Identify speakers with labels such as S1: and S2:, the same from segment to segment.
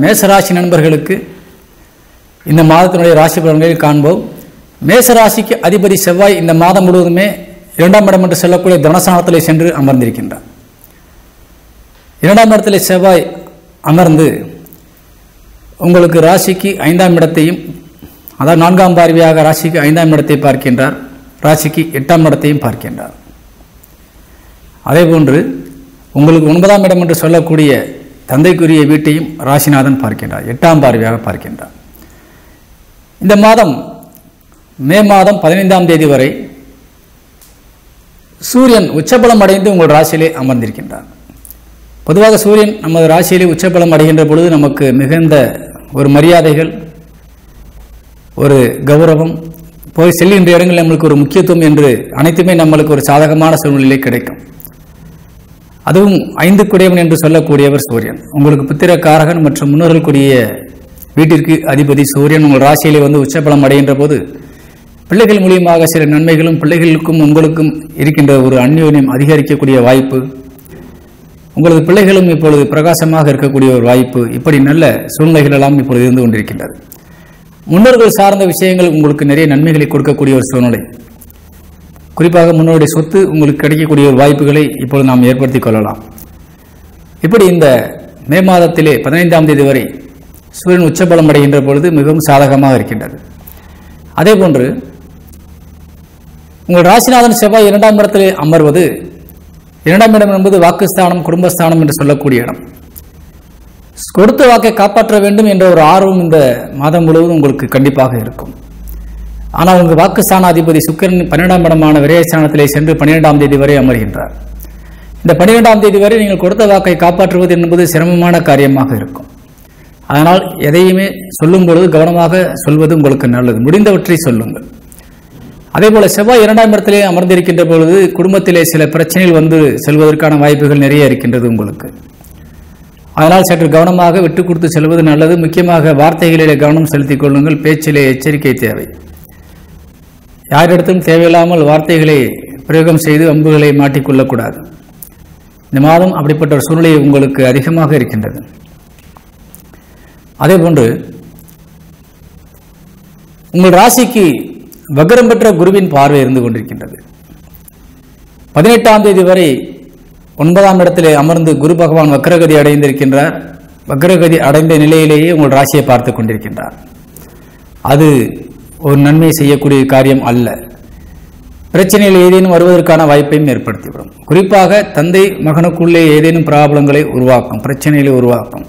S1: மேசராசி நண்பர்களுக்கு இந்த மாதத்தினுடைய ராசி பலன்களை காண்போம். மேசராசிக்கு அதிபதி செவ்வாய் இந்த மாதம் முழுவதுமே 2ஆம் இடம் என்று சொல்லக்கூடிய தனஸ்தானத்திலே சென்று அமர்ந்திருக்கின்றார். 2ஆம் இடத்திலே செவ்வாய் அமர்ந்து உங்களுக்கு ராசிக்கு 5ஆம் இடத்தையும், அதாவது 4ஆம் பார்வையாக ராசிக்கு 5ஆம் இடத்தை பார்க்கின்றார், ராசிக்கு 8ஆம் இடத்தையும் பார்க்கின்றார். அதேபோன்று உங்களுக்கு 9ஆம் இடம் என்று சொல்லக்கூடிய தந்தைக்குரிய வீட்டையும் ராசிநாதன் பார்க்கின்றார், 8ஆம் பார்வையாக பார்க்கின்றார். இந்த மாதம் மே மாதம் 15ஆம் தேதி வரை சூரியன் உச்சபலம் அடைந்து உங்கள் ராசியிலே அமர்ந்திருக்கின்றார். பொதுவாக சூரியன் நமது ராசியிலே உச்சபலம் அடைகின்ற பொழுது நமக்கு மிகுந்த ஒரு மரியாதைகள், ஒரு கௌரவம், போய் செல்கின்ற இடங்களில் நம்மளுக்கு ஒரு முக்கியத்துவம் என்று அனைத்துமே நம்மளுக்கு ஒரு சாதகமான சூழ்நிலை கிடைக்கும். அதுவும் 5 குடையவன் என்று சொல்லக்கூடியவர் சூரியன். உங்களுக்கு புத்திரக்காரகன் மற்றும் முன்னோர்களுக்குரிய வீட்டிற்கு அதிபதி சூரியன் உங்கள் ராசியிலே வந்து உச்சபலம் அடைகின்ற போது பிள்ளைகள் மூலியமாக சில நன்மைகளும், பிள்ளைகளுக்கும் உங்களுக்கும் இருக்கின்ற ஒரு அந்யோன்யம் அதிகரிக்கக்கூடிய வாய்ப்பு, உங்களது பிள்ளைகளும் இப்பொழுது பிரகாசமாக இருக்கக்கூடிய ஒரு வாய்ப்பு, இப்படி நல்ல சூழ்நிலைகள் எல்லாம் இப்பொழுது இருந்து கொண்டிருக்கின்றது. முன்னோர்கள் சார்ந்த விஷயங்கள் உங்களுக்கு நிறைய நன்மைகளை கொடுக்கக்கூடிய ஒரு சூழ்நிலை, குறிப்பாக முன்னோருடைய சொத்து உங்களுக்கு கிடைக்கக்கூடிய ஒரு வாய்ப்புகளை இப்பொழுது நாம் ஏற்படுத்திக் கொள்ளலாம். இப்படி இந்த மே மாதத்திலே 15ஆம் தேதி வரை சூரியன் உச்சபலம் அடைகின்ற பொழுது மிகவும் சாதகமாக இருக்கின்றது. அதேபோன்று உங்கள் ராசிநாதன் செவ்வாய் 2ஆம் இடத்திலே அமர்வது, 2ஆம் இடம் என்பது வாக்குஸ்தானம், குடும்பஸ்தானம் என்று சொல்லக்கூடிய இடம். கொடுத்த வாக்கை காப்பாற்ற வேண்டும் என்ற ஒரு ஆர்வம் இந்த மாதம் முழுவதும் உங்களுக்கு கண்டிப்பாக இருக்கும். ஆனால் உங்கள் வாக்குஸ்தான அதிபதி சுக்கிரன் 12ஆம் இடமான விரயஸ்தானத்திலே சென்று 12ஆம் தேதி வரை அமர்கின்றார். இந்த 12ஆம் தேதி வரை நீங்கள் கொடுத்த வாக்கை காப்பாற்றுவது என்பது சிரமமான காரியமாக இருக்கும். அதனால் எதையுமே சொல்லும் பொழுது கவனமாக சொல்வது உங்களுக்கு நல்லது. முடிந்தவற்றை சொல்லுங்கள். அதேபோல செவ்வாய் 2ஆம் இடத்திலே அமர்ந்திருக்கின்ற பொழுது குடும்பத்திலே சில பிரச்சனைகள் வந்து செல்வதற்கான வாய்ப்புகள் நிறைய இருக்கின்றது உங்களுக்கு. அதனால் சற்று கவனமாக விட்டு கொடுத்து செல்வது நல்லது. முக்கியமாக வார்த்தைகளிலே கவனம் செலுத்திக் கொள்ளுங்கள். பேச்சிலே எச்சரிக்கை தேவை. யாரிடத்தும் தேவையில்லாமல் வார்த்தைகளை பிரயோகம் செய்து அம்புகளை மாட்டிக்கொள்ளக்கூடாது. இந்த மாதம் அப்படிப்பட்ட ஒரு சூழ்நிலை உங்களுக்கு அதிகமாக இருக்கின்றது. அதேபோன்று உங்கள் ராசிக்கு வக்ரம் பெற்ற குருவின் பார்வை இருந்து கொண்டிருக்கின்றது. 18ஆம் தேதி வரை 9ஆம் இடத்திலே அமர்ந்து குரு பகவான் வக்ரகதி அடைந்திருக்கின்றார். வக்ரகதி அடைந்த நிலையிலேயே உங்கள் ராசியை பார்த்து கொண்டிருக்கின்றார். அது ஒரு நன்மை செய்யக்கூடிய காரியம் அல்ல. பிரச்சனையில் ஏதேனும் வருவதற்கான வாய்ப்பையும் ஏற்படுத்திவிடும். குறிப்பாக தந்தை மகனுக்குள்ளே ஏதேனும் பிராபலங்களை உருவாக்கும், பிரச்சனைகளை உருவாக்கும்,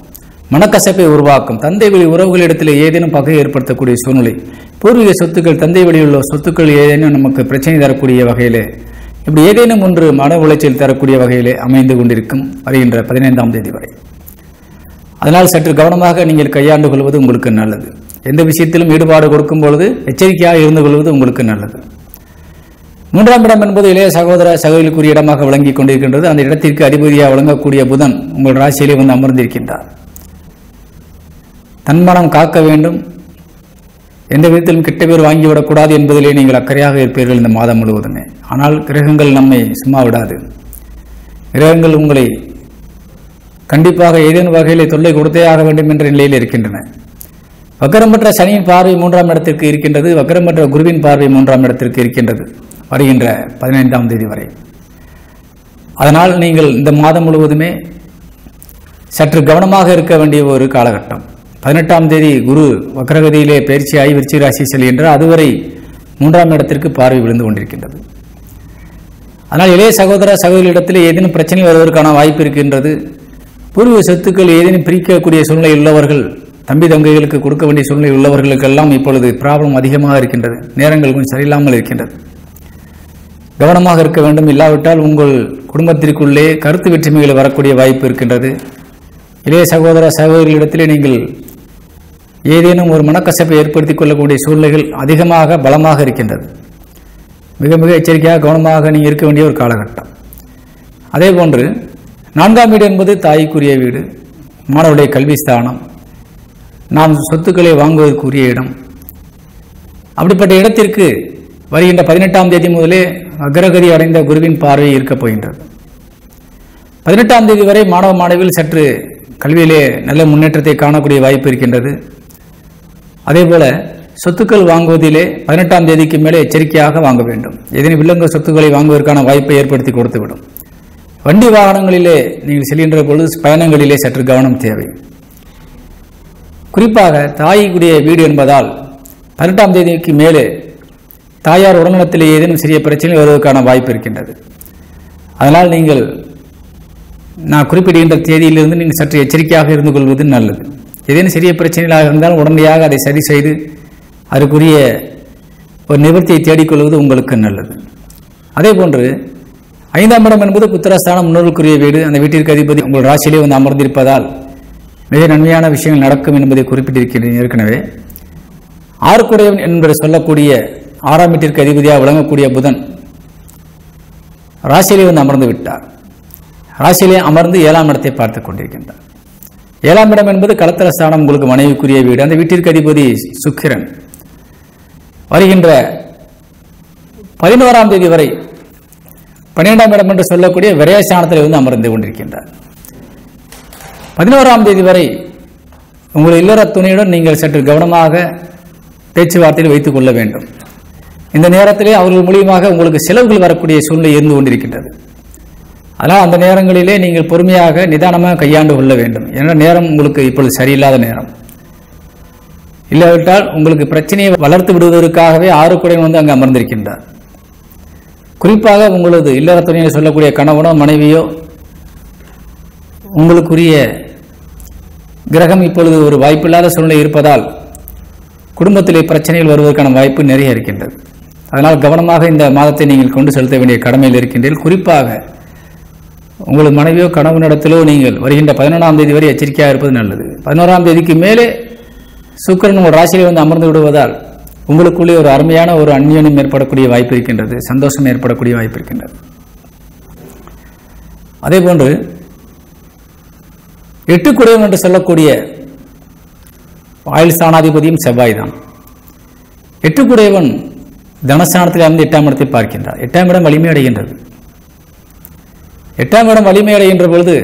S1: மனக்கசப்பை உருவாக்கும், தந்தை வழி உறவுகளிடத்தில் ஏதேனும் பகை ஏற்படுத்தக்கூடிய சூழ்நிலை, பூர்வீக சொத்துக்கள், தந்தை வழியுள்ள சொத்துக்கள் ஏதேனும் நமக்கு பிரச்சனை தரக்கூடிய வகையிலே, இப்படி ஏதேனும் ஒன்று மன உளைச்சல் தரக்கூடிய வகையிலே அமைந்து கொண்டிருக்கும் வருகின்ற 15ஆம் தேதி வரை. அதனால் சற்று கவனமாக நீங்கள் கையாண்டு கொள்வது உங்களுக்கு நல்லது. எந்த விஷயத்திலும் ஈடுபாடு கொடுக்கும் பொழுது எச்சரிக்கையாக இருந்து கொள்வது உங்களுக்கு நல்லது. 3ஆம் இடம் என்பது இளைய சகோதர சகோதரிக்குரிய இடமாக விளங்கிக் கொண்டிருக்கின்றது. அந்த இடத்திற்கு அதிபதியாக விளங்கக்கூடிய புதன் உங்கள் ராசியிலே வந்து அமர்ந்திருக்கின்றார். தன்மானம் காக்க வேண்டும், எந்த விதத்திலும் கெட்ட பேர் வாங்கிவிடக்கூடாது என்பதிலே நீங்கள் அக்கறையாக இருப்பீர்கள் இந்த மாதம் முழுவதுமே. ஆனால் கிரகங்கள் நம்மை சும்மா விடாது. கிரகங்கள் உங்களை கண்டிப்பாக ஏதேனும் வகையிலே தொல்லை கொடுத்தே ஆக வேண்டும் என்ற நிலையில் இருக்கின்றன. வக்கரமற்ற சனியின் பார்வை 3ஆம் இடத்திற்கு இருக்கின்றது. வக்கரமற்ற குருவின் பார்வை 3ஆம் இடத்திற்கு இருக்கின்றது வருகின்ற 15ஆம் தேதி வரை. அதனால் நீங்கள் இந்த மாதம் முழுவதுமே சற்று கவனமாக இருக்க வேண்டிய ஒரு காலகட்டம். 18ஆம் தேதி குரு வக்ரகதியிலே பயிற்சியாகி விருச்சிக ராசி செல்கின்றார். அதுவரை 3ஆம் இடத்திற்கு பார்வை விழுந்து கொண்டிருக்கின்றது. ஆனால் இளைய சகோதர சகோதரியிடத்தில் ஏதேனும் பிரச்சனை வருவதற்கான வாய்ப்பு இருக்கின்றது. பூர்வீக சொத்துக்கள் ஏதேனும் பிரிக்கக்கூடிய சூழ்நிலை உள்ளவர்கள், தம்பி தங்கைகளுக்கு கொடுக்க வேண்டிய சூழ்நிலை உள்ளவர்களுக்கெல்லாம் இப்பொழுது ப்ராப்ளம் அதிகமாக இருக்கின்றது. நேரங்கள் கொஞ்சம் சரியில்லாமல் இருக்கின்றது. கவனமாக இருக்க வேண்டும். இல்லாவிட்டால் உங்கள் குடும்பத்திற்குள்ளே கருத்து வேற்றுமைகள் வரக்கூடிய வாய்ப்பு இருக்கின்றது. இளைய சகோதர சகோதரிகளிடத்திலே நீங்கள் ஏதேனும் ஒரு மனக்கசப்பை ஏற்படுத்திக் கொள்ளக்கூடிய சூழ்நிலைகள் அதிகமாக பலமாக இருக்கின்றது. மிக மிக எச்சரிக்கையாக கவனமாக நீங்கள் இருக்க வேண்டிய ஒரு காலகட்டம். அதேபோன்று 4ஆம் வீடு என்பது தாய்க்குரிய வீடு, மாணவருடைய கல்வி ஸ்தானம், நாம் சொத்துக்களை வாங்குவதற்குரிய இடம். அப்படிப்பட்ட இடத்திற்கு வருகின்ற 18ஆம் தேதி முதலே அக்ரகதி அடைந்த குருவின் பார்வை இருக்கப் போகின்றது. 18ஆம் தேதி வரை மாணவ மாணவிகள் சற்று கல்வியிலே நல்ல முன்னேற்றத்தை காணக்கூடிய வாய்ப்பு இருக்கின்றது. அதேபோல சொத்துக்கள் வாங்குவதிலே 18ஆம் தேதிக்கு மேலே எச்சரிக்கையாக வாங்க வேண்டும். ஏதேனும் வில்லங்க சொத்துக்களை வாங்குவதற்கான வாய்ப்பை ஏற்படுத்தி கொடுத்துவிடும். வண்டி வாகனங்களிலே நீங்கள் செல்கின்ற பொழுது பயணங்களிலே சற்று கவனம் தேவை. குறிப்பாக தாய்க்குரிய வீடு என்பதால் 18ஆம் தேதிக்கு மேலே தாயார் உடல்நலத்திலே ஏதேனும் சிறிய பிரச்சனை வருவதற்கான வாய்ப்பு இருக்கின்றது. அதனால் நீங்கள் நான் குறிப்பிடுகின்ற தேதியிலிருந்து நீங்கள் சற்று எச்சரிக்கையாக இருந்து கொள்வது நல்லது. ஏதேனும் சிறிய பிரச்சனைகளாக இருந்தால் உடனடியாக அதை சரி செய்து அதற்குரிய ஒரு நிவர்த்தியை தேடிக்கொள்வது உங்களுக்கு நல்லது. அதே போன்று 5ஆம் இடம் என்பது புத்திரஸ்தானம், முன்னோர்களுக்குரிய வீடு. அந்த வீட்டிற்கு அதிபதி உங்கள் ராசியிலே வந்து அமர்ந்திருப்பதால் மிக நன்மையான விஷயங்கள் நடக்கும் என்பதை குறிப்பிட்டிருக்கிறேன் ஏற்கனவே. ஆறுக்குடையவன் என்று சொல்லக்கூடிய 6ஆம் வீட்டிற்கு அதிபதியாக விளங்கக்கூடிய புதன் ராசியிலே வந்து அமர்ந்து விட்டார். ராசியிலே அமர்ந்து 7ஆம் இடத்தை பார்த்து கொண்டிருக்கின்றார். 7ஆம் இடம் என்பது களத்திரஸ்தானம், உங்களுக்கு மனைவிக்குரிய வீடு. அந்த வீட்டிற்கு அதிபதி சுக்கிரன் வருகின்ற 11ஆம் தேதி வரை 12ஆம் இடம் என்று சொல்லக்கூடிய விரயஸ்தானத்தில் வந்து அமர்ந்து கொண்டிருக்கின்றார். 11ஆம் தேதி வரை உங்கள் இல்லற துணையுடன் நீங்கள் சற்று கவனமாக பேச்சுவார்த்தையில் வைத்துக் கொள்ள வேண்டும். இந்த நேரத்திலே அவர்கள் மூலியமாக உங்களுக்கு செலவுகள் வரக்கூடிய சூழ்நிலை இருந்து கொண்டிருக்கின்றது. அதனால் அந்த நேரங்களிலே நீங்கள் பொறுமையாக நிதானமாக கையாண்டு கொள்ள வேண்டும். ஏன்னா நேரம் உங்களுக்கு இப்பொழுது சரியில்லாத நேரம். இல்லாவிட்டால் உங்களுக்கு பிரச்சனையை வளர்த்து விடுவதற்காகவே 6 வந்து அங்கு அமர்ந்திருக்கின்றார். குறிப்பாக உங்களது இல்லற துணையில் சொல்லக்கூடிய கணவனோ மனைவியோ உங்களுக்குரிய கிரகம் இப்பொழுது ஒரு வாய்ப்பில்லாத சூழ்நிலை இருப்பதால் குடும்பத்திலே பிரச்சனைகள் வருவதற்கான வாய்ப்பு நிறைய இருக்கின்றது. அதனால் கவனமாக இந்த மாதத்தை நீங்கள் கொண்டு செலுத்த வேண்டிய கடமையில் இருக்கின்றீர்கள். குறிப்பாக உங்களது மனைவியோ கணவனிடத்திலோ நீங்கள் வருகின்ற 11ஆம் தேதி வரை எச்சரிக்கையாக இருப்பது நல்லது. 11ஆம் தேதிக்கு மேலே சுக்கிரன் உங்கள் ராசியிலே வந்து அமர்ந்து விடுவதால் உங்களுக்குள்ளே ஒரு அருமையான ஒரு அந்யோன்யம் ஏற்படக்கூடிய வாய்ப்பு இருக்கின்றது, சந்தோஷம் ஏற்படக்கூடிய வாய்ப்பு இருக்கின்றது. அதே போன்று 8 என்று சொல்லக்கூடிய ஆயுள் ஸ்தானாதிபதியும் செவ்வாய் தான். 8 தனஸ்தானத்தில் இருந்து 8ஆம் இடத்தை பார்க்கின்றார். 8ஆம் இடம் வலிமை அடைகின்றது. 8ஆம் இடம் வலிமை அடைகின்ற பொழுது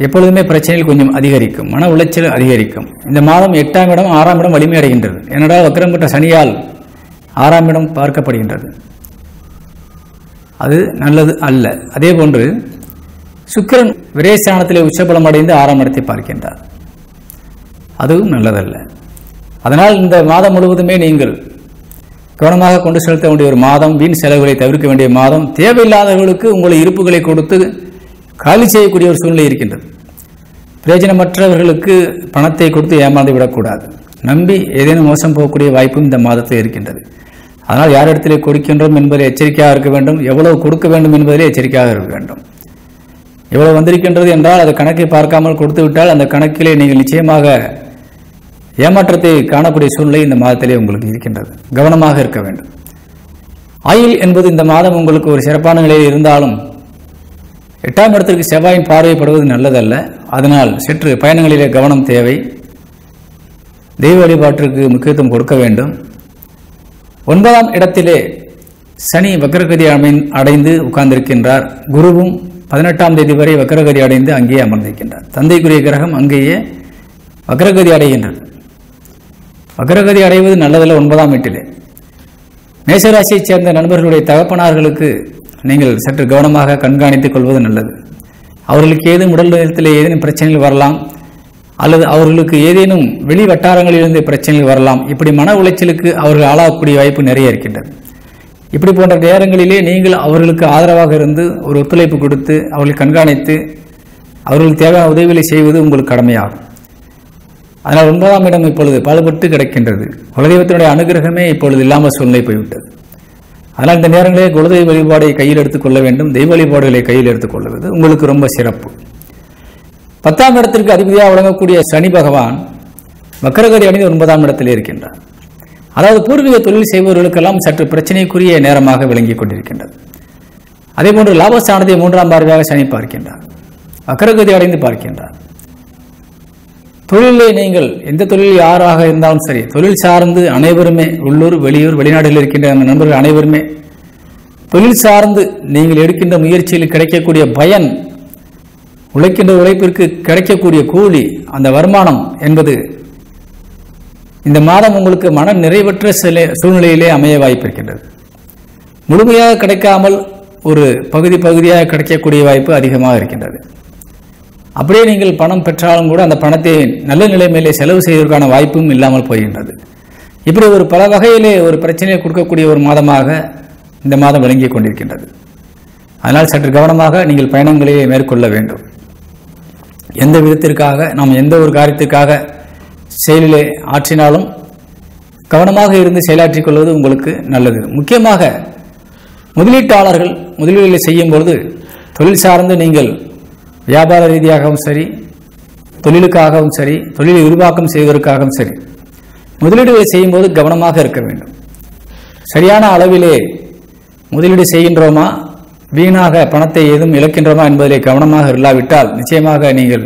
S1: எப்பொழுதுமே பிரச்சனைகள் கொஞ்சம் அதிகரிக்கும், மன உளைச்சல் அதிகரிக்கும். இந்த மாதம் 8ஆம் இடம் 6ஆம் இடம் வலிமை அடைகின்றது. ஏனென்றால் வக்ரம் பெற்ற சனியால் 6ஆம் இடம் பார்க்கப்படுகின்றது. அது நல்லது அல்ல. அதே போன்று சுக்கிரன் விரயஸ்தானத்திலே உச்சபலம் அடைந்து 6ஆம் இடத்தை பார்க்கின்றார். அதுவும் நல்லதல்ல. அதனால் இந்த மாதம் முழுவதுமே நீங்கள் கவனமாக கொண்டு செலுத்த வேண்டிய ஒரு மாதம், வீண் செலவுகளை தவிர்க்க வேண்டிய மாதம். தேவையில்லாதவர்களுக்கு உங்களை இருப்புகளை கொடுத்து காலி செய்யக்கூடிய ஒரு சூழ்நிலை இருக்கின்றது. பிரயோஜனமற்றவர்களுக்கு பணத்தை கொடுத்து ஏமாந்து விடக்கூடாது. நம்பி ஏதேனும் மோசம் போகக்கூடிய வாய்ப்பும் இந்த மாதத்தில் இருக்கின்றது. அதனால் யாரிடத்திலே கொடுக்கின்றோம் என்பதில் எச்சரிக்கையாக இருக்க வேண்டும். எவ்வளவு கொடுக்க வேண்டும் என்பதிலே எச்சரிக்கையாக இருக்க வேண்டும். எவ்வளவு வந்திருக்கின்றது என்றால் அது கணக்கை பார்க்காமல் கொடுத்து விட்டால் அந்த கணக்கிலே நீங்கள் நிச்சயமாக ஏமாற்றத்தை காணக்கூடிய சூழ்நிலை இந்த மாதத்திலே உங்களுக்கு இருக்கின்றது. கவனமாக இருக்க வேண்டும். ஆயுள் என்பது இந்த மாதம் உங்களுக்கு ஒரு சிறப்பான நிலையில் இருந்தாலும் 8ஆம் இடத்திற்கு செவ்வாயின் பார்வைப்படுவது நல்லதல்ல. அதனால் சற்று பயணங்களிலே கவனம் தேவை. தெய்வ வழிபாட்டிற்கு முக்கியத்துவம் கொடுக்க வேண்டும். 9ஆம் இடத்திலே சனி வக்ரகதி அடைந்து உட்கார்ந்திருக்கின்றார். குருவும் 18ஆம் தேதி வரை வக்ரகதி அடைந்து அங்கேயே அமர்ந்திருக்கின்றார். தந்தைக்குரிய கிரகம் அங்கேயே வக்ரகதி அடைகின்றது. வக்ரகதி அடைவது நல்லதல்ல. 9ஆம் வீட்டிலே மேசராசியைச் சேர்ந்த நண்பர்களுடைய தகப்பனார்களுக்கு நீங்கள் சற்று கவனமாக கண்காணித்துக் கொள்வது நல்லது. அவர்களுக்கு ஏதும் உடல் நலத்திலே ஏதேனும் பிரச்சனைகள் வரலாம், அல்லது அவர்களுக்கு ஏதேனும் வெளி வட்டாரங்களிலிருந்து பிரச்சனைகள் வரலாம். இப்படி மன உளைச்சலுக்கு அவர்கள் ஆளாகக்கூடிய வாய்ப்பு நிறைய இருக்கின்றது. இப்படி போன்ற நேரங்களிலே நீங்கள் அவர்களுக்கு ஆதரவாக இருந்து ஒரு ஒத்துழைப்பு கொடுத்து அவர்களை கண்காணித்து அவர்களுக்கு தேவையான உதவிகளை செய்வது உங்களுக்கு கடமையாகும். அதனால் 9ஆம் இடம் இப்பொழுது பாடுபட்டு கிடக்கின்றது. குலதெய்வத்தினுடைய அனுகிரகமே இப்பொழுது இல்லாமல் சூழ்நிலை போய்விட்டது. அதனால் இந்த நேரங்களிலே குலதெய்வ வழிபாடை கையில் எடுத்துக் கொள்ள வேண்டும். தெய்வ வழிபாடுகளை கையில் எடுத்துக் கொள்வது உங்களுக்கு ரொம்ப சிறப்பு. 10ஆம் இடத்திற்கு அதிபதியாக வழங்கக்கூடிய சனி பகவான் வக்ரகதி அடைந்து 9ஆம் இடத்திலே இருக்கின்றார். அதாவது பூர்வீக தொழில் செய்பவர்களுக்கெல்லாம் சற்று பிரச்சனைக்குரிய நேரமாக விளங்கிக் கொண்டிருக்கின்றது. அதேபோன்று லாபஸ்தானத்தை 3ஆம் பார்வையாக சனி பார்க்கின்றார். வக்ரகதி அடைந்து பார்க்கின்றார். தொழிலே நீங்கள் எந்த தொழில் யாராக இருந்தாலும் சரி, தொழில் சார்ந்து அனைவருமே உள்ளூர் வெளியூர் வெளிநாடுகளில் இருக்கின்ற நண்பர்கள் அனைவருமே தொழில் சார்ந்து நீங்கள் எடுக்கின்ற முயற்சியில் கிடைக்கக்கூடிய பயன் உழைக்கின்ற உழைப்பிற்கு கிடைக்கக்கூடிய கூலி, அந்த வருமானம் என்பது இந்த மாதம் உங்களுக்கு மன நிறைவற்ற சூழ்நிலையிலே அமைய வாய்ப்பிருக்கின்றது. முழுமையாக கிடைக்காமல் ஒரு பகுதியாக கிடைக்கக்கூடிய வாய்ப்பு அதிகமாக இருக்கின்றது. அப்படியே நீங்கள் பணம் பெற்றாலும் கூட அந்த பணத்தை நல்ல நிலைமையிலே செலவு செய்வதற்கான வாய்ப்பும் இல்லாமல் போகின்றது. இப்படி ஒரு பல வகையிலே ஒரு பிரச்சனையை கொடுக்கக்கூடிய ஒரு மாதமாக இந்த மாதம் விளங்கிக் கொண்டிருக்கின்றது. அதனால் சற்று கவனமாக நீங்கள் பயணங்களை மேற்கொள்ள வேண்டும். எந்த விதத்திற்காக நாம் எந்த ஒரு காரியத்திற்காக செயலிலே ஆற்றினாலும் கவனமாக இருந்து செயலாற்றிக் கொள்வது உங்களுக்கு நல்லது. முக்கியமாக முதலீட்டாளர்கள் முதலீடுகளை செய்யும் பொழுது தொழில் சார்ந்து நீங்கள் வியாபார ரீதியாகவும் சரி, தொழிலுக்காகவும் சரி, தொழிலை உருவாக்கம் செய்வதற்காகவும் சரி, முதலீடுகளை செய்யும் போது கவனமாக இருக்க வேண்டும். சரியான அளவிலே முதலீடு செய்கின்றோமா, வீணாக பணத்தை ஏதும் இழக்கின்றோமா என்பதிலே கவனமாக இல்லாவிட்டால் நிச்சயமாக நீங்கள்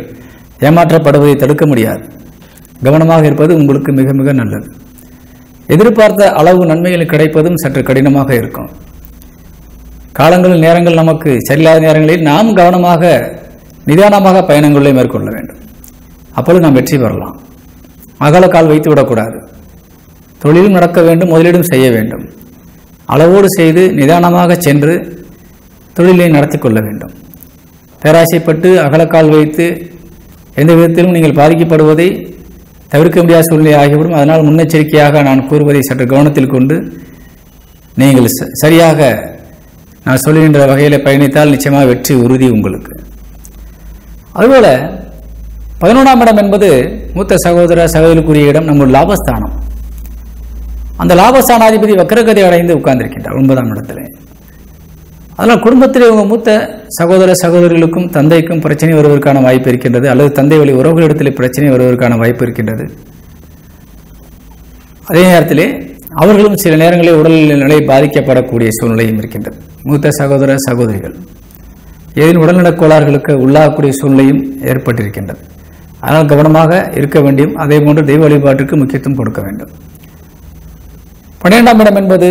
S1: ஏமாற்றப்படுவதை தடுக்க முடியாது. கவனமாக இருப்பது உங்களுக்கு மிக மிக நல்லது. எதிர்பார்த்த அளவு நன்மைகள் கிடைப்பதும் சற்று கடினமாக இருக்கும். காலங்கள் நேரங்கள் நமக்கு சரியில்லாத நேரங்களில் நாம் கவனமாக நிதானமாக பயணங்களை மேற்கொள்ள வேண்டும். அப்பொழுது நாம் வெற்றி பெறலாம். அகல கால் வைத்து விடக்கூடாது. தொழிலும் நடக்க வேண்டும், முதலீடும் செய்ய வேண்டும். அளவோடு செய்து நிதானமாக சென்று தொழிலை நடத்தி கொள்ள வேண்டும். பேராசைப்பட்டு அகலக்கால் வைத்து எந்த விதத்திலும் நீங்கள் பாதிக்கப்படுவதை தவிர்க்க முடியாத சூழ்நிலை ஆகிவிடும். அதனால் முன்னெச்சரிக்கையாக நான் கூறுவதை சற்று கவனத்தில் கொண்டு நீங்கள் சரியாக நான் சொல்லுகின்ற வகையில் பயணித்தால் நிச்சயமாக வெற்றி உறுதி உங்களுக்கு. அதுபோல 11ஆம் இடம் என்பது மூத்த சகோதர சகோதரிக்குரிய இடம், நம்முடைய லாபஸ்தானம். அந்த லாபஸ்தானாதிபதி வக்ரகதி அடைந்து உட்கார்ந்திருக்கின்றார் 9ஆம் இடத்துல. அதனால் குடும்பத்திலே உங்கள் மூத்த சகோதர சகோதரிகளுக்கும் தந்தைக்கும் பிரச்சனை வருவதற்கான வாய்ப்பு இருக்கின்றது, அல்லது தந்தை வழி உறவுகளிடத்தில் பிரச்சனை வருவதற்கான வாய்ப்பு இருக்கின்றது. அதே நேரத்திலே அவர்களும் சில நேரங்களில் உடல்நிலை பாதிக்கப்படக்கூடிய சூழ்நிலையும் இருக்கின்றது. மூத்த சகோதர சகோதரிகள் ஏதேனும் உடல்நலக் கோளாறுகளுக்கு உள்ளாகக்கூடிய சூழ்நிலையும் ஏற்பட்டிருக்கின்றது. அதனால் கவனமாக இருக்க வேண்டும். அதே போன்று தெய்வ வழிபாட்டிற்கு முக்கியத்துவம் கொடுக்க வேண்டும். 12ஆம் இடம் என்பது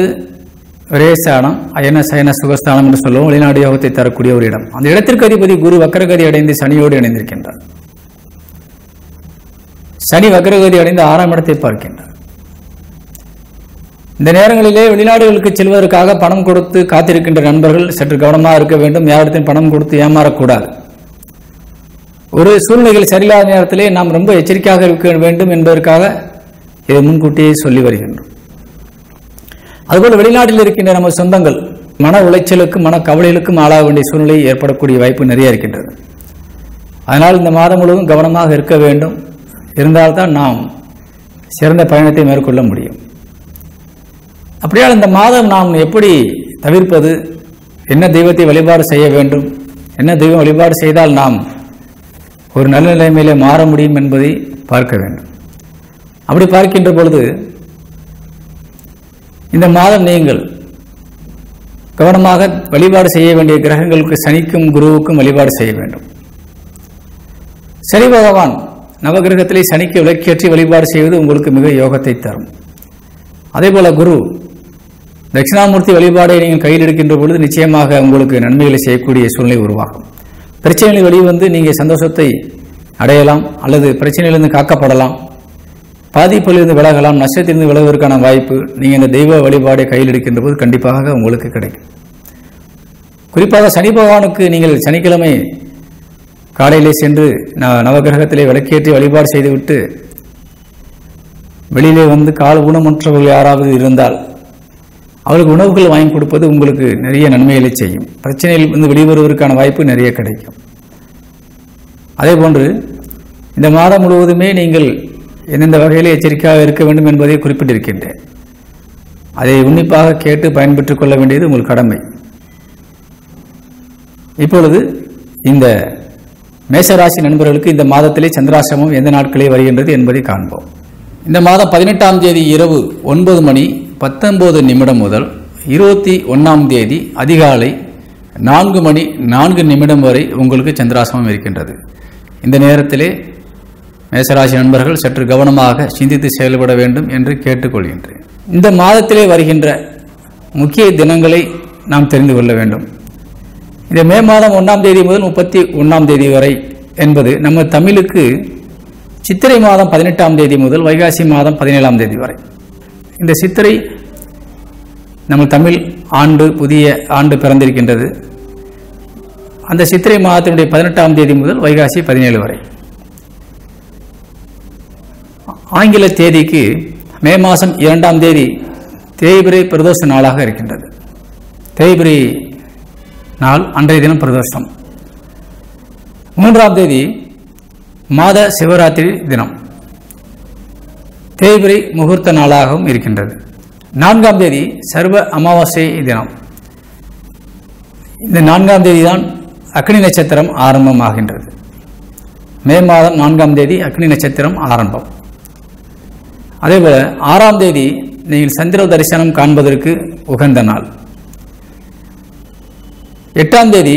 S1: ரேஸ்தானம், அயன சயன சுகஸ்தானம் என்று சொல்லுவோம். வெளிநாடு யோகத்தை தரக்கூடிய ஒரு இடம். அந்த இடத்திற்கு அதிபதி குரு வக்ரகதி அடைந்து சனியோடு இணைந்திருக்கின்றார். சனி வக்ரகதி அடைந்து 6ஆம் இடத்தை பார்க்கின்றார். இந்த நேரங்களிலே வெளிநாடுகளுக்கு செல்வதற்காக பணம் கொடுத்து காத்திருக்கின்ற நண்பர்கள் சற்று கவனமாக இருக்க வேண்டும். யாரிடத்தையும் பணம் கொடுத்து ஏமாறக்கூடாது. ஒரு சூழ்நிலைகள் சரியில்லாத நேரத்திலே நாம் ரொம்ப எச்சரிக்கையாக இருக்க வேண்டும் என்பதற்காக இதை முன்கூட்டியே சொல்லி வருகின்றோம். அதுபோல் வெளிநாட்டில் இருக்கின்ற நம்ம சொந்தங்கள் மன உளைச்சலுக்கும் மன கவலைகளுக்கும் ஆளாக வேண்டிய சூழ்நிலை ஏற்படக்கூடிய வாய்ப்பு நிறைய இருக்கின்றது. அதனால் இந்த மாதம் முழுவதும் கவனமாக இருக்க வேண்டும். இருந்தால்தான் நாம் சிறந்த பயணத்தை மேற்கொள்ள முடியும். அப்படியால் இந்த மாதம் நாம் எப்படி தவிர்ப்பது, என்ன தெய்வத்தை வழிபாடு செய்ய வேண்டும், என்ன தெய்வம் வழிபாடு செய்தால் நாம் ஒரு நல்ல நிலைமையிலே மாற முடியும் என்பதை பார்க்க வேண்டும். அப்படி பார்க்கின்ற பொழுது இந்த மாதம் நீங்கள் கவனமாக வழிபாடு செய்ய வேண்டிய கிரகங்களுக்கு சனிக்கும் குருவுக்கும் வழிபாடு செய்ய வேண்டும். சனி பகவான் நவகிரகத்திலே சனிக்கு விளக்கேற்றி வழிபாடு செய்வது உங்களுக்கு மிக யோகத்தை தரும். அதேபோல குரு தட்சிணாமூர்த்தி வழிபாடை நீங்கள் கையில் எடுக்கின்ற பொழுது நிச்சயமாக உங்களுக்கு நன்மைகளை செய்யக்கூடிய சூழ்நிலை உருவாகும். பிரச்சனைகளை வெளிவந்து நீங்கள் சந்தோஷத்தை அடையலாம், அல்லது பிரச்சனையிலிருந்து காக்கப்படலாம், பாதிப்பிலிருந்து விலகலாம், நஷ்டத்திலிருந்து விலகுவதற்கான வாய்ப்பு நீங்கள் இந்த தெய்வ வழிபாடை கையில் எடுக்கின்ற போது கண்டிப்பாக உங்களுக்கு கிடைக்கும். குறிப்பாக சனி பகவானுக்கு நீங்கள் சனிக்கிழமை காலையிலே சென்று நவகிரகத்திலே விளக்கேற்றி வழிபாடு செய்துவிட்டு வெளியிலே வந்து கால ஊனமுற்றவர்கள் யாராவது இருந்தால் அவருக்கு உணவுகள் வாங்கி கொடுப்பது உங்களுக்கு நிறைய நன்மைகளை செய்யும். பிரச்சனையில் வந்து வெளிவருவதற்கான வாய்ப்பு நிறைய கிடைக்கும். அதே போன்று இந்த மாதம் முழுவதுமே நீங்கள் எந்தெந்த வகையில் எச்சரிக்கையாக இருக்க வேண்டும் என்பதை குறிப்பிட்டிருக்கின்றேன். அதை உன்னிப்பாக கேட்டு பயன்பெற்றுக் கொள்ள வேண்டியது உங்கள் கடமை. இப்பொழுது இந்த மேசராசி நண்பர்களுக்கு இந்த மாதத்திலே சந்திராசிரமம் எந்த நாட்களே வருகின்றது என்பதை காண்போம். இந்த மாதம் 18ஆம் தேதி இரவு 9:19 முதல் 21ஆம் தேதி அதிகாலை 4:04 வரை உங்களுக்கு சந்திராசிரமம் இருக்கின்றது. இந்த நேரத்திலே மேசராசி நண்பர்கள் சற்று கவனமாக சிந்தித்து செயல்பட வேண்டும் என்று கேட்டுக்கொள்கின்றேன். இந்த மாதத்திலே வருகின்ற முக்கிய தினங்களை நாம் தெரிந்து கொள்ள வேண்டும். இந்த மே மாதம் 1ஆம் தேதி முதல் 31ஆம் தேதி வரை என்பது நம்ம தமிழுக்கு சித்திரை மாதம் 18ஆம் தேதி முதல் வைகாசி மாதம் 17ஆம் தேதி வரை. இந்த சித்திரை நம்ம தமிழ் ஆண்டு, புதிய ஆண்டு பிறந்திருக்கின்றது. அந்த சித்திரை மாதத்தினுடைய 18ஆம் தேதி முதல் வைகாசி 17 வரை. ஆங்கில தேதிக்கு மே மாதம் 2ஆம் தேதி தேய்பிரை பிரதோஷ நாளாக இருக்கின்றது. தேய்பிரை நாள் அன்றைய தினம் பிரதோஷம். 3ஆம் தேதி மாத சிவராத்திரி தினம் தேய்பிரை முகூர்த்த நாளாகவும் இருக்கின்றது. 4ஆம் தேதி சர்வ அமாவாசை தினம். இந்த 4ஆம் தேதி தான் அக்னி நட்சத்திரம் ஆரம்பமாகின்றது. மே மாதம் 4ஆம் தேதி அக்னி நட்சத்திரம் ஆரம்பம். அதேபோல 6ஆம் தேதி நீங்கள் சந்திர தரிசனம் காண்பதற்கு உகந்த நாள். 8ஆம் தேதி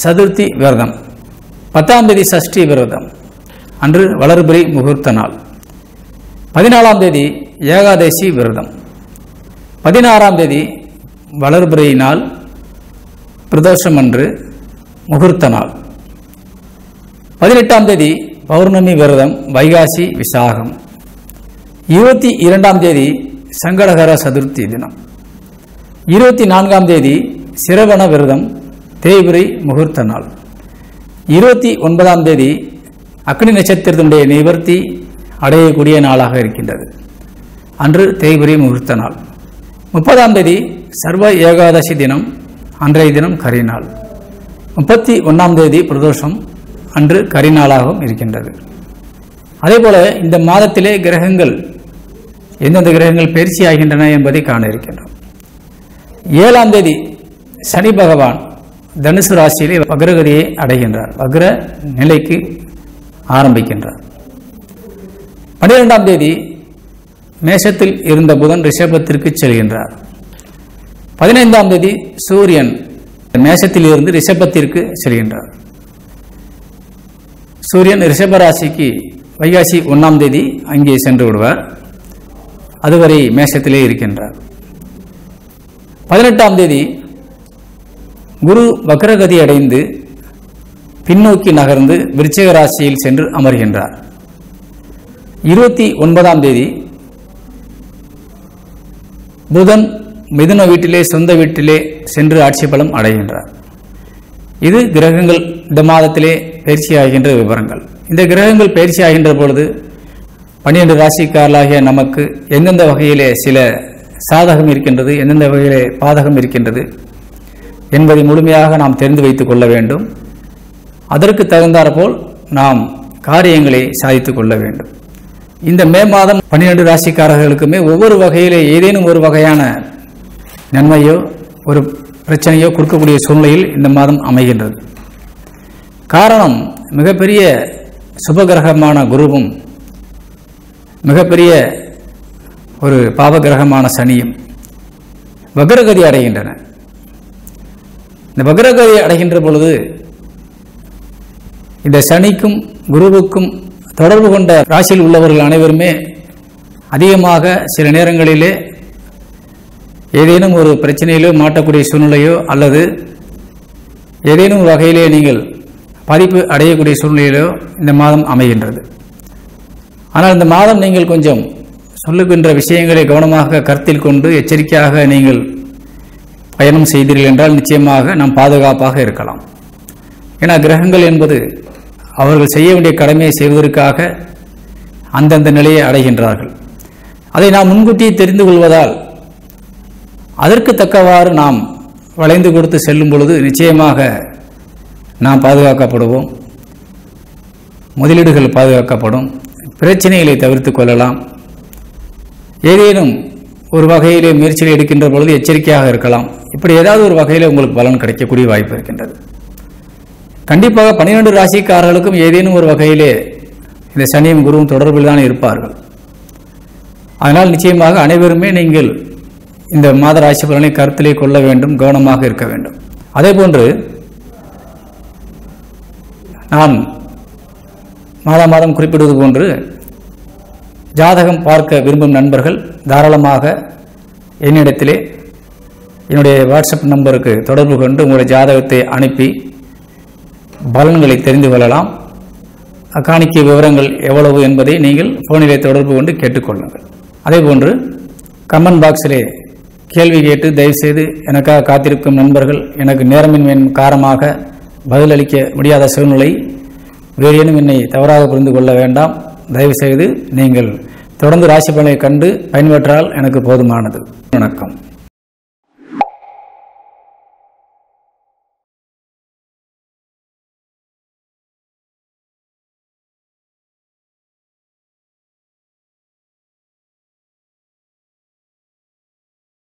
S1: சதுர்த்தி விரதம். 10ஆம் தேதி சஷ்டி விரதம் அன்று வளர்பிறை முகூர்த்த நாள். 14ஆம் தேதி ஏகாதசி விரதம். 16ஆம் தேதி வளர்பிறை நாள் பிரதோஷம் அன்று முகூர்த்த நாள். 18ஆம் தேதி பௌர்ணமி விரதம் வைகாசி விசாகம். 22ஆம் தேதி சங்கடகர சதுர்த்தி தினம். 24ஆம் தேதி சிரவண விரதம் தேய்பிரை முகூர்த்த நாள். 29ஆம் தேதி அக்னி நட்சத்திரத்தினுடைய நிவர்த்தி அடையக்கூடிய நாளாக இருக்கின்றது. அன்று தேய்பிரை முகூர்த்த நாள். 30ஆம் தேதி சர்வ ஏகாதசி தினம், அன்றைய தினம் கரிநாள். 31ஆம் தேதி பிரதோஷம், அன்று கரிநாளாகவும் இருக்கின்றது. அதேபோல இந்த மாதத்திலே கிரகங்கள் எந்தெந்த கிரகங்கள் பயிற்சி ஆகின்றன என்பதை காண இருக்கின்றோம். 7ஆம் தேதி சனி பகவான் தனுசு ராசியிலே வக்ரகதியை அடைகின்றார், வக்ர நிலைக்கு ஆரம்பிக்கின்றார். 12ஆம் தேதி மேஷத்தில் இருந்த புதன் ரிஷபத்திற்கு செல்கின்றார். 15ஆம் தேதி சூரியன் மேஷத்தில் இருந்து ரிஷபத்திற்கு செல்கின்றார். சூரியன் ரிஷபராசிக்கு வைகாசி 1ஆம் தேதி அங்கே சென்று விடுவார். அதுவரை மேஷத்திலே இருக்கின்றார். 18ஆம் தேதி குரு வக்ரகதி அடைந்து பின்னோக்கி நகர்ந்து விருச்சிக ராசியில் சென்று அமர்கின்றார். 29ஆம் தேதி புதன் மிதுன வீட்டிலே, சொந்த வீட்டிலே சென்று ஆட்சி பலம் அடைகின்றார். இது கிரகங்கள் இந்த மாதத்திலே பயிற்சி ஆகின்ற விவரங்கள். இந்த கிரகங்கள் பயிற்சி ஆகின்ற பொழுது 12 ராசிக்காரர்களாகிய நமக்கு எந்தெந்த வகையிலே சில சாதகம் இருக்கின்றது, எந்தெந்த வகையிலே பாதகம் இருக்கின்றது என்பதை முழுமையாக நாம் தெரிந்து வைத்துக் கொள்ள வேண்டும். அதற்கு தகுந்தாற்போல் நாம் காரியங்களை சாதித்துக் கொள்ள வேண்டும். இந்த மே மாதம் 12 ராசிக்காரர்களுக்குமே ஒவ்வொரு வகையிலே ஏதேனும் ஒரு வகையான நன்மையோ ஒரு பிரச்சனையோ கொடுக்கக்கூடிய சூழ்நிலையில் இந்த மாதம் அமைகின்றது. காரணம், மிகப்பெரிய சுபகிரகமான குருவும் மிகப்பெரிய ஒரு பாவகிரகமான சனியும் வக்ரகதி அடைகின்றன. இந்த வக்ரகதி அடைகின்ற பொழுது இந்த சனிக்கும் குருவுக்கும் தொடர்பு கொண்ட ராசியில் உள்ளவர்கள் அனைவருமே அதிகமாக சில நேரங்களிலே ஏதேனும் ஒரு பிரச்சனையிலோ மாட்டக்கூடிய சூழ்நிலையோ அல்லது ஏதேனும் வகையிலே நீங்கள் பாதிப்பு அடையக்கூடிய சூழ்நிலையிலோ இந்த மாதம் அமைகின்றது. ஆனால் இந்த மாதம் நீங்கள் கொஞ்சம் சொல்லுகின்ற விஷயங்களை கவனமாக கருத்தில் கொண்டு எச்சரிக்கையாக நீங்கள் பயணம் செய்தீர்கள் என்றால் நிச்சயமாக நாம் பாதுகாப்பாக இருக்கலாம். ஏன்னா கிரகங்கள் என்பது அவர்கள் செய்ய வேண்டிய கடமையை செய்வதற்காக அந்தந்த நிலையை அடைகின்றார்கள். அதை நாம் முன்கூட்டியே தெரிந்து கொள்வதால் அதற்கு தக்கவாறு நாம் வளைந்து கொடுத்து செல்லும் பொழுது நிச்சயமாக நாம் பாதுகாக்கப்படுவோம். முதலீடுகள் பாதுகாக்கப்படும், பிரச்சனைகளை தவிர்த்து கொள்ளலாம். ஏதேனும் ஒரு வகையிலே முயற்சிகளை எடுக்கின்ற பொழுது எச்சரிக்கையாக இருக்கலாம். இப்படி ஏதாவது ஒரு வகையில் உங்களுக்கு பலன் கிடைக்கக்கூடிய வாய்ப்பு இருக்கின்றது. கண்டிப்பாக 12 ராசிக்காரர்களுக்கும் ஏதேனும் ஒரு வகையிலே இந்த சனியும் குருவும் தொடர்பில் தான் இருப்பார்கள். அதனால் நிச்சயமாக அனைவருமே நீங்கள் இந்த மாத ராசி பலனை கருத்திலே கொள்ள வேண்டும், கவனமாக இருக்க வேண்டும். அதேபோன்று நான் மாதம் குறிப்பிடுவது போன்று ஜாதகம் பார்க்க விரும்பும் நண்பர்கள் தாராளமாக என்னிடத்திலே என்னுடைய வாட்ஸ்அப் நம்பருக்கு தொடர்பு கொண்டு உங்களுடைய ஜாதகத்தை அனுப்பி பலன்களை தெரிந்து கொள்ளலாம். காணிக்கை விவரங்கள் எவ்வளவு என்பதை நீங்கள் ஃபோனிலே தொடர்பு கொண்டு கேட்டுக்கொள்ளுங்கள். அதேபோன்று கமெண்ட் பாக்ஸிலே கேள்வி கேட்டு தயவுசெய்து எனக்காக காத்திருக்கும் நண்பர்கள், எனக்கு நேரமின்மையின் காரணமாக பதிலளிக்க முடியாத சூழ்நிலை, வேறு ஏனும் என்னை தவறாக புரிந்து கொள்ள வேண்டாம். தயவுசெய்து நீங்கள் தொடர்ந்து ராசி பலனை கண்டு பயன்பெற்றால் எனக்கு போதுமானது. வணக்கம்.